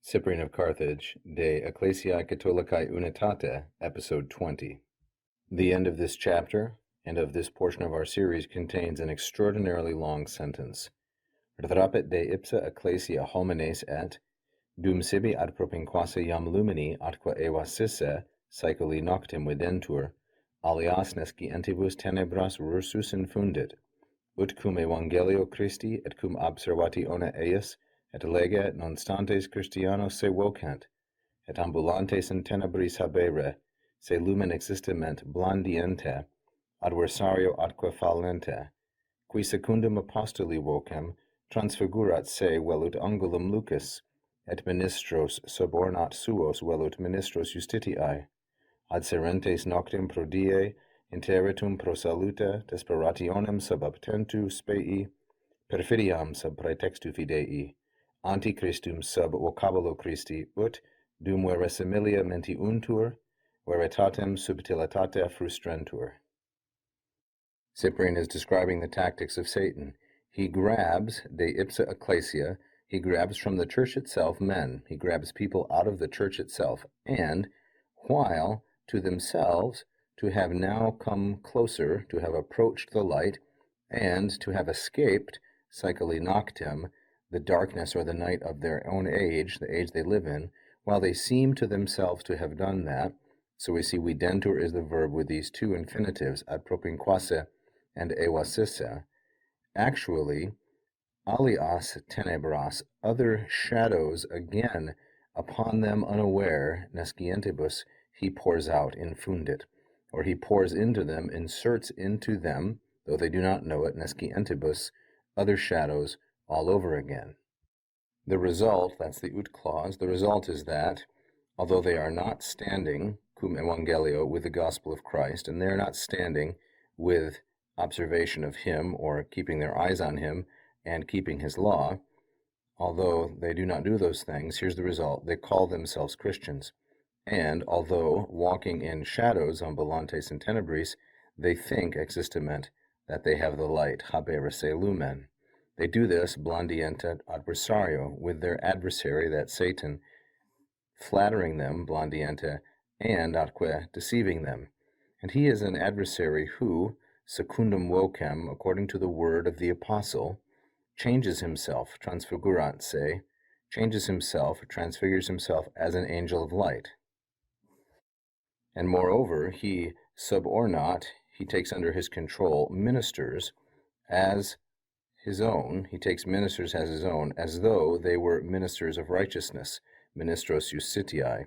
Cyprian of Carthage, De Ecclesiae Catholicae Unitate, Episode 20. The end of this chapter, and of this portion of our series, contains an extraordinarily long sentence. Retrapet de ipsa ecclesia homines et, dum sibi ad propinquasse iam lumini atque evasisse, saeculi noctem videntur, alias nescientibus tenebras rursus infundit, ut cum evangelio Christi et cum observatione eius, et lege non stantes Christianos se vocant, et ambulantes in tenebris habere, se lumen existiment blandiente, adversario atque fallente, qui secundum apostoli vocem, transfigurat se velut angulum lucis, et ministros subornat suos velut ministros justitiae, ad serentes noctem pro die, interitum pro salute, desperationem sub obtentu spei, perfidiam sub praetextu fidei, antichristum sub vocabulo Christi, ut, dum vere similia mentiuntur, veritatem subtilitate frustrentur. Cyprian is describing the tactics of Satan. He grabs de ipsa ecclesia, he grabs from the church itself men, he grabs people out of the church itself, and, while to themselves to have now come closer, to have approached the light, and to have escaped, saeculi noctem, the darkness or the night of their own age, the age they live in, while they seem to themselves to have done that, so we see videntur is the verb with these two infinitives, ad propinquasse and evasisse, actually, alias tenebras, other shadows again, upon them unaware, nescientibus, he pours out, infundit, or he pours into them, inserts into them, though they do not know it, nescientibus, other shadows all over again. The result, that's the ut clause, the result is that, although they are not standing, cum evangelio, with the gospel of Christ, and they are not standing with observation of him, or keeping their eyes on him, and keeping his law, although they do not do those things, here's the result: they call themselves Christians. And although walking in shadows, ambulantes in tenebris, they think existiment that they have the light, habere se lumen. They do this blandiente adversario, with their adversary, that Satan, flattering them, blandiente, and atque, deceiving them. And he is an adversary who, secundum vocem, according to the word of the apostle, changes himself, transfigurat se, changes himself, transfigures himself as an angel of light. And moreover, he subornat, he takes under his control ministers as his own, he takes ministers as his own, as though they were ministers of righteousness, ministros justitiae.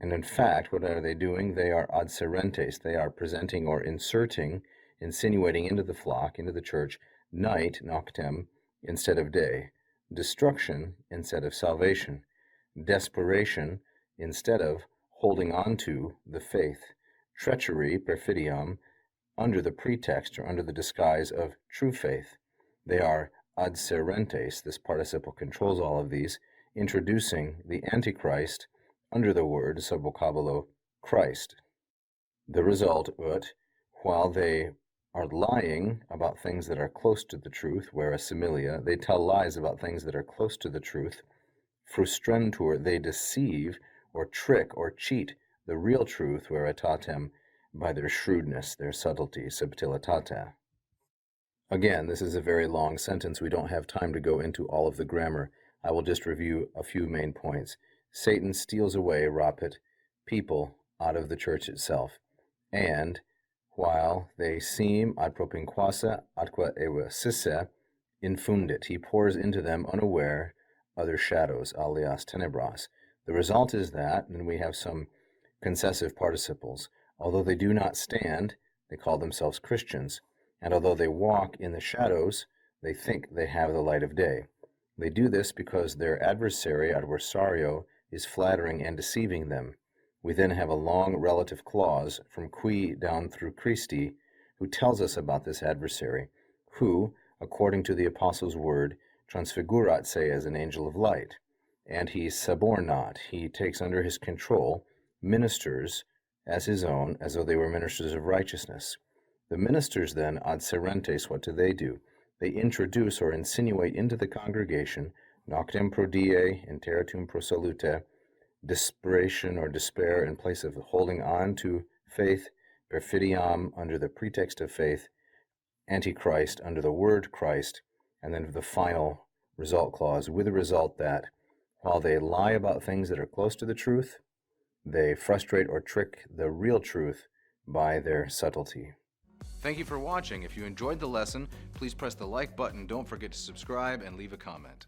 And in fact, what are they doing? They are ad serentes, they are presenting or inserting, insinuating into the flock, into the church, night, noctem, instead of day, destruction instead of salvation, desperation instead of holding on to the faith, treachery, perfidiam, under the pretext or under the disguise of true faith. They are ad serentes, this participle controls all of these, introducing the Antichrist under the word, sub vocabulo, Christ. The result, ut, while they are lying about things that are close to the truth, where similia, they tell lies about things that are close to the truth, frustrentur, they deceive or trick or cheat the real truth, veritatem, by their shrewdness, their subtlety, subtilitate. Again, this is a very long sentence. We don't have time to go into all of the grammar. I will just review a few main points. Satan steals away, rapit, people out of the church itself, and while they seem ad propinquasse atque evasisse, infundit, he pours into them unaware other shadows, alias tenebras. The result is that, and we have some concessive participles, although they do not stand, they call themselves Christians, and although they walk in the shadows, they think they have the light of day. They do this because their adversary, adversario, is flattering and deceiving them. We then have a long relative clause from qui down through Christi, who tells us about this adversary, who, according to the apostle's word, transfigurat se as an angel of light, and he subornat, he takes under his control ministers as his own, as though they were ministers of righteousness. The ministers then, ad serentes, what do? They introduce or insinuate into the congregation Noctem pro die, interretum pro salute, desperation or despair in place of holding on to faith, perfidiam under the pretext of faith, antichrist under the word Christ, and then the final result clause, with the result that while they lie about things that are close to the truth, they frustrate or trick the real truth by their subtlety. Thank you for watching. If you enjoyed the lesson, please press the like button. Don't forget to subscribe and leave a comment.